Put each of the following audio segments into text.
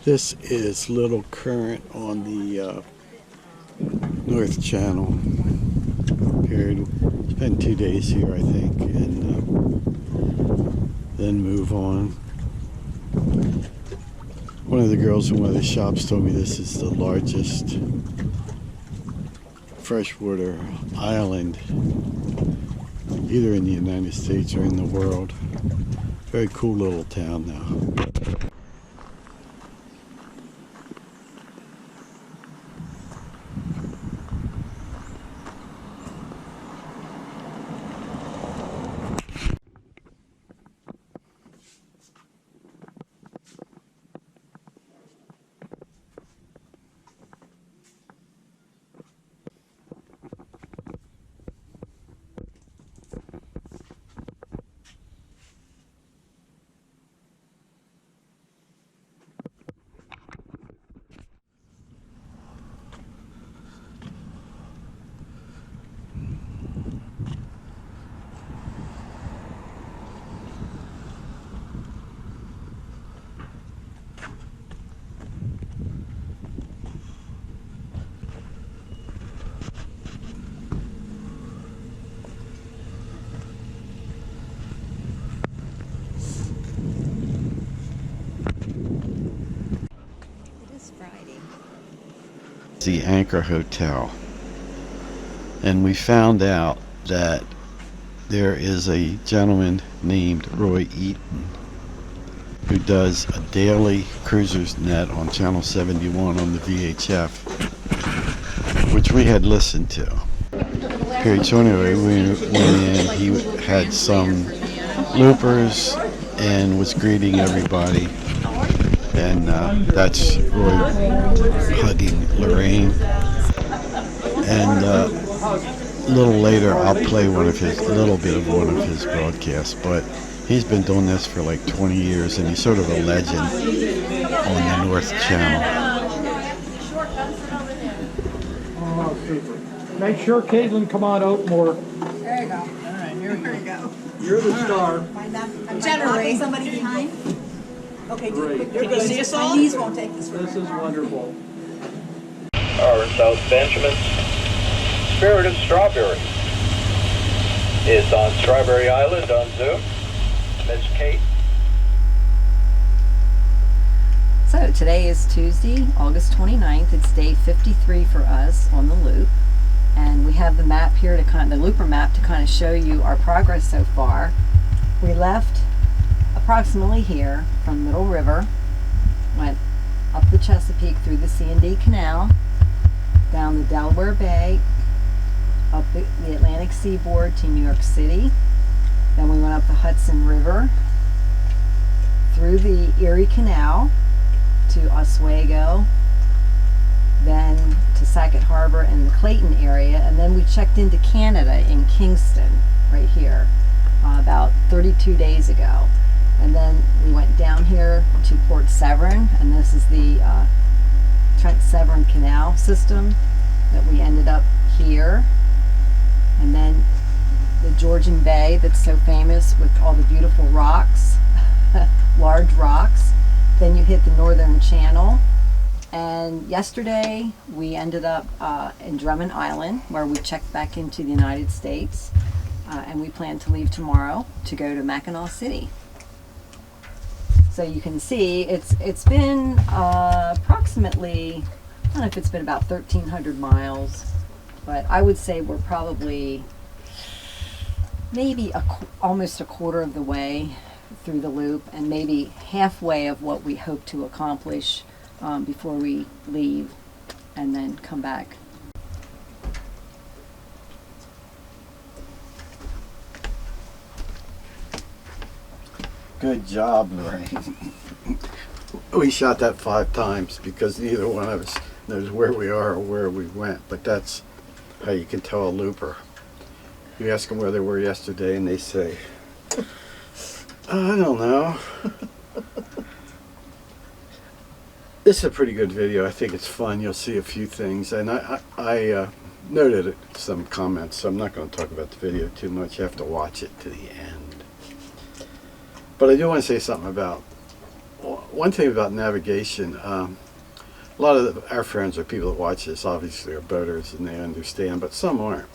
This is Little Current on the North Channel. Period. Spend 2 days here, I think, and then move on. One of the girls in one of the shops told me this is the largest freshwater island either in the United States or in the world. Very cool little town now. The Anchor Hotel, and we found out that there is a gentleman named Roy Eaton who does a daily cruiser's net on Channel 71 on the VHF, which we had listened to. So anyway, we went in, he had some loopers and was greeting everybody. And that's Roy hugging Lorraine. And a little later, I'll play a little bit of one of his broadcasts. But he's been doing this for like 20 years, and he's sort of a legend on the North Channel. Oh, super. Make sure Caitlin come on out more. There you go. All right, here we go. You're the star. I'm generating somebody behind. Okay, Can you see us all? My knees won't take this. This is wonderful. Our South Benjamin Spirit of Strawberry is on Strawberry Island on Zoom. Miss Kate. So today is Tuesday, August 29th. It's day 53 for us on the loop. And we have the map here the looper map to kind of show you our progress so far. We left approximately here from Middle River, went up the Chesapeake through the C&D Canal, down the Delaware Bay, up the Atlantic seaboard to New York City. Then we went up the Hudson River, through the Erie Canal to Oswego, then to Sackett Harbor and the Clayton area, and then we checked into Canada in Kingston, right here, about 32 days ago. And then we went down here to Port Severn, and this is the Trent Severn Canal system that we ended up here. And then the Georgian Bay that's so famous with all the beautiful rocks, large rocks. Then you hit the Northern Channel. And yesterday we ended up in Drummond Island, where we checked back into the United States. And we plan to leave tomorrow to go to Mackinac City. So you can see it's been approximately, I don't know if it's been about 1,300 miles, but I would say we're probably maybe almost a quarter of the way through the loop, and maybe halfway of what we hope to accomplish before we leave and then come back. Good job, Lorraine. We shot that 5 times because neither one of us knows where we are or where we went, but that's how you can tell a looper. You ask them where they were yesterday and they say, I don't know. This is a pretty good video. I think it's fun. You'll see a few things, and I noted some comments, so I'm not going to talk about the video too much. You have to watch it to the end. But I do want to say something about one thing about navigation, a lot of our friends or people that watch this obviously are boaters and they understand, but some aren't.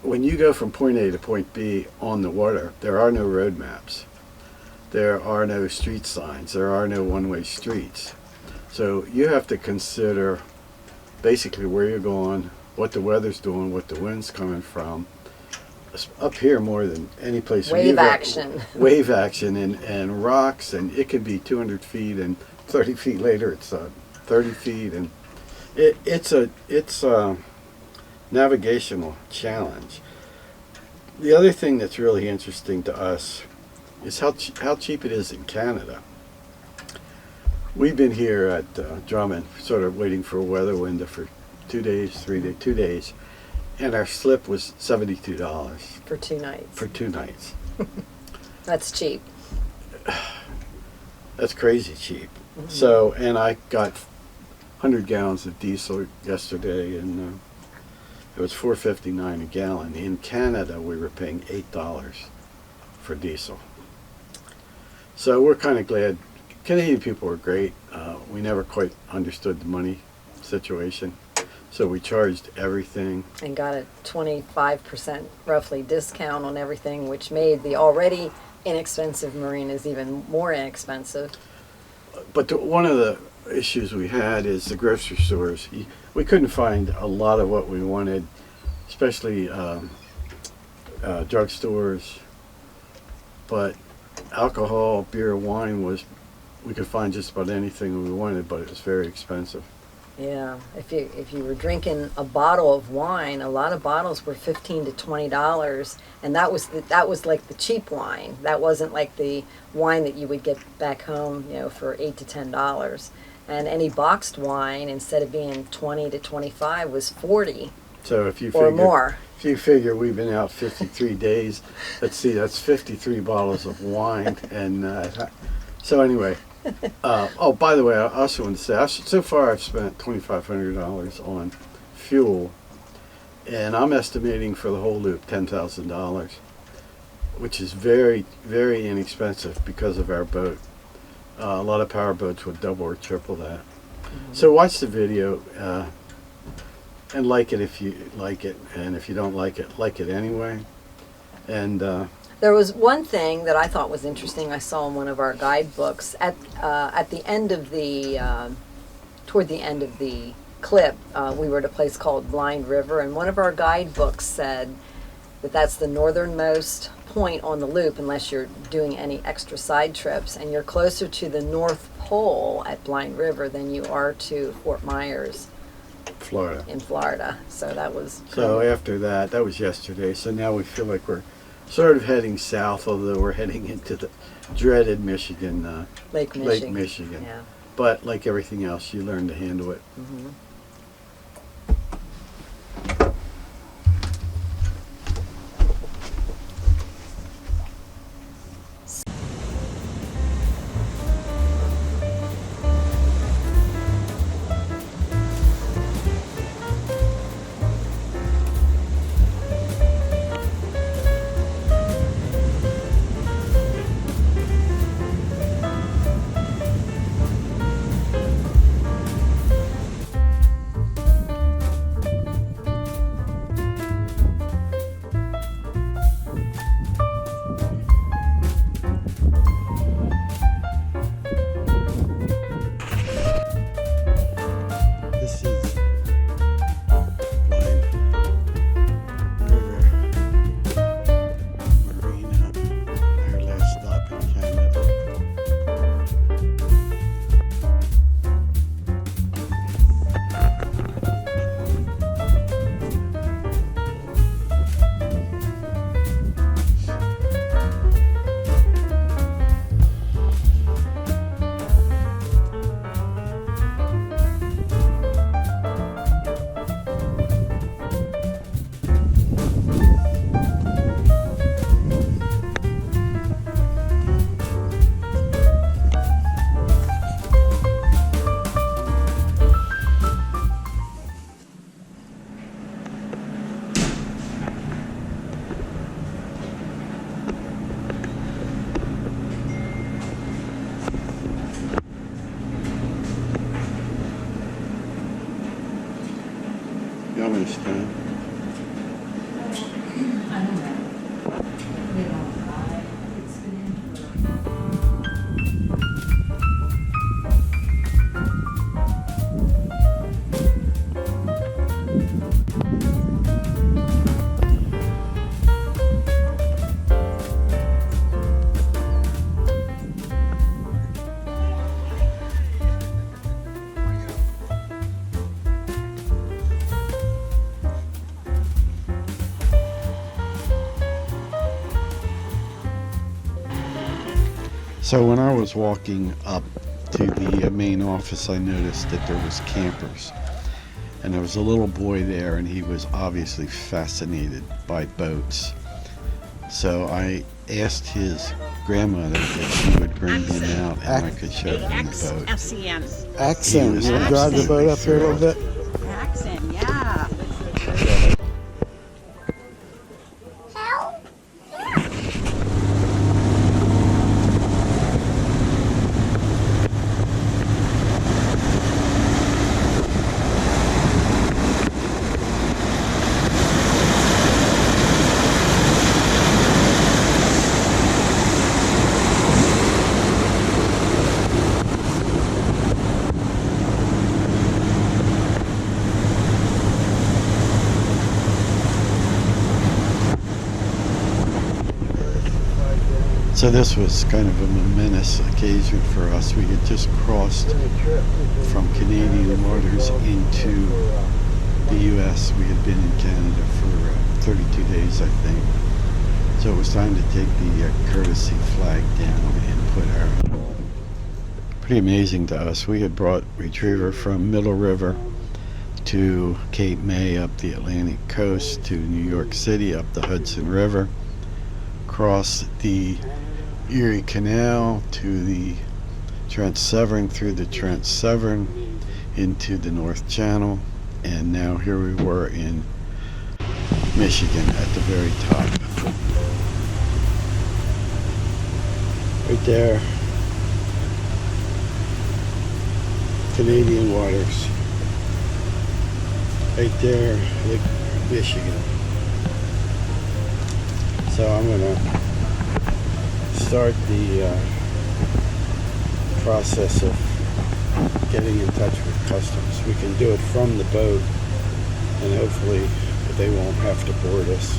When you go from point A to point B on the water, there are no road maps. There are no street signs. There are no one-way streets. So you have to consider basically where you're going, what the weather's doing, what the wind's coming from. Up here more than any place. Wave action. Wave action and rocks, and it can be 200 feet and 30 feet later it's 30 feet, and it's a navigational challenge. The other thing that's really interesting to us is how cheap it is in Canada. We've been here at Drummond, sort of waiting for a weather window for 2 days, 2 days, and our slip was $72 For 2 nights. for 2 nights. That's cheap. That's crazy cheap. So, and I got 100 gallons of diesel yesterday, and it was $4.59 a gallon. In Canada, we were paying $8 for diesel. So we're kind of glad. Canadian people are great. We never quite understood the money situation, so we charged everything. And got a 25% roughly discount on everything, which made the already inexpensive marinas even more inexpensive. But one of the issues we had is the grocery stores. We couldn't find a lot of what we wanted, especially drugstores. But alcohol, beer, wine we could find just about anything we wanted, but it was very expensive. Yeah, if you were drinking a bottle of wine, a lot of bottles were $15 to $20, and that was like the cheap wine. That wasn't like the wine that you would get back home, for $8 to $10. And any boxed wine, instead of being 20 to 25, was 40 So if you or figure, more. if you figure we've been out 53 days, let's see, that's 53 bottles of wine, and so anyway. Oh, by the way, I also want to say, so far I've spent $2,500 on fuel, and I'm estimating for the whole loop $10,000, which is very, very inexpensive because of our boat. A lot of power boats would double or triple that. So watch the video and like it if you like it, and if you don't like it anyway. And There was one thing that I thought was interesting. I saw in one of our guidebooks at the end of toward the end of the clip, we were at a place called Blind River, and one of our guidebooks said that that's the northernmost point on the loop, unless you're doing any extra side trips, and you're closer to the North Pole at Blind River than you are to Fort Myers Florida. in Florida. So that was So after that was yesterday. So now we feel like we're sort of heading south, although we're heading into the dreaded Michigan, Lake Lake Michigan. Michigan. Yeah. But like everything else, you learn to handle it. Mm-hmm. So when I was walking up to the main office, I noticed that there was campers. And there was a little boy there, and he was obviously fascinated by boats. So I asked his grandmother if she would bring him out and I could show him the boat. A-X-S-E-N. Accent. You want to drive the boat up here a little bit? Accent, yeah. So this was kind of a momentous occasion for us. We had just crossed from Canadian waters into the U.S. We had been in Canada for 32 days, I think. So it was time to take the courtesy flag down and put our... Pretty amazing to us. We had brought Retriever from Middle River to Cape May up the Atlantic coast to New York City up the Hudson River, across the Erie Canal to the Trent Severn, through the Trent Severn into the North Channel, and now here we were in Michigan at the very top. Right there, Canadian waters. Right there, Michigan. So I'm gonna start the process of getting in touch with customs. We can do it from the boat, and hopefully they won't have to board us.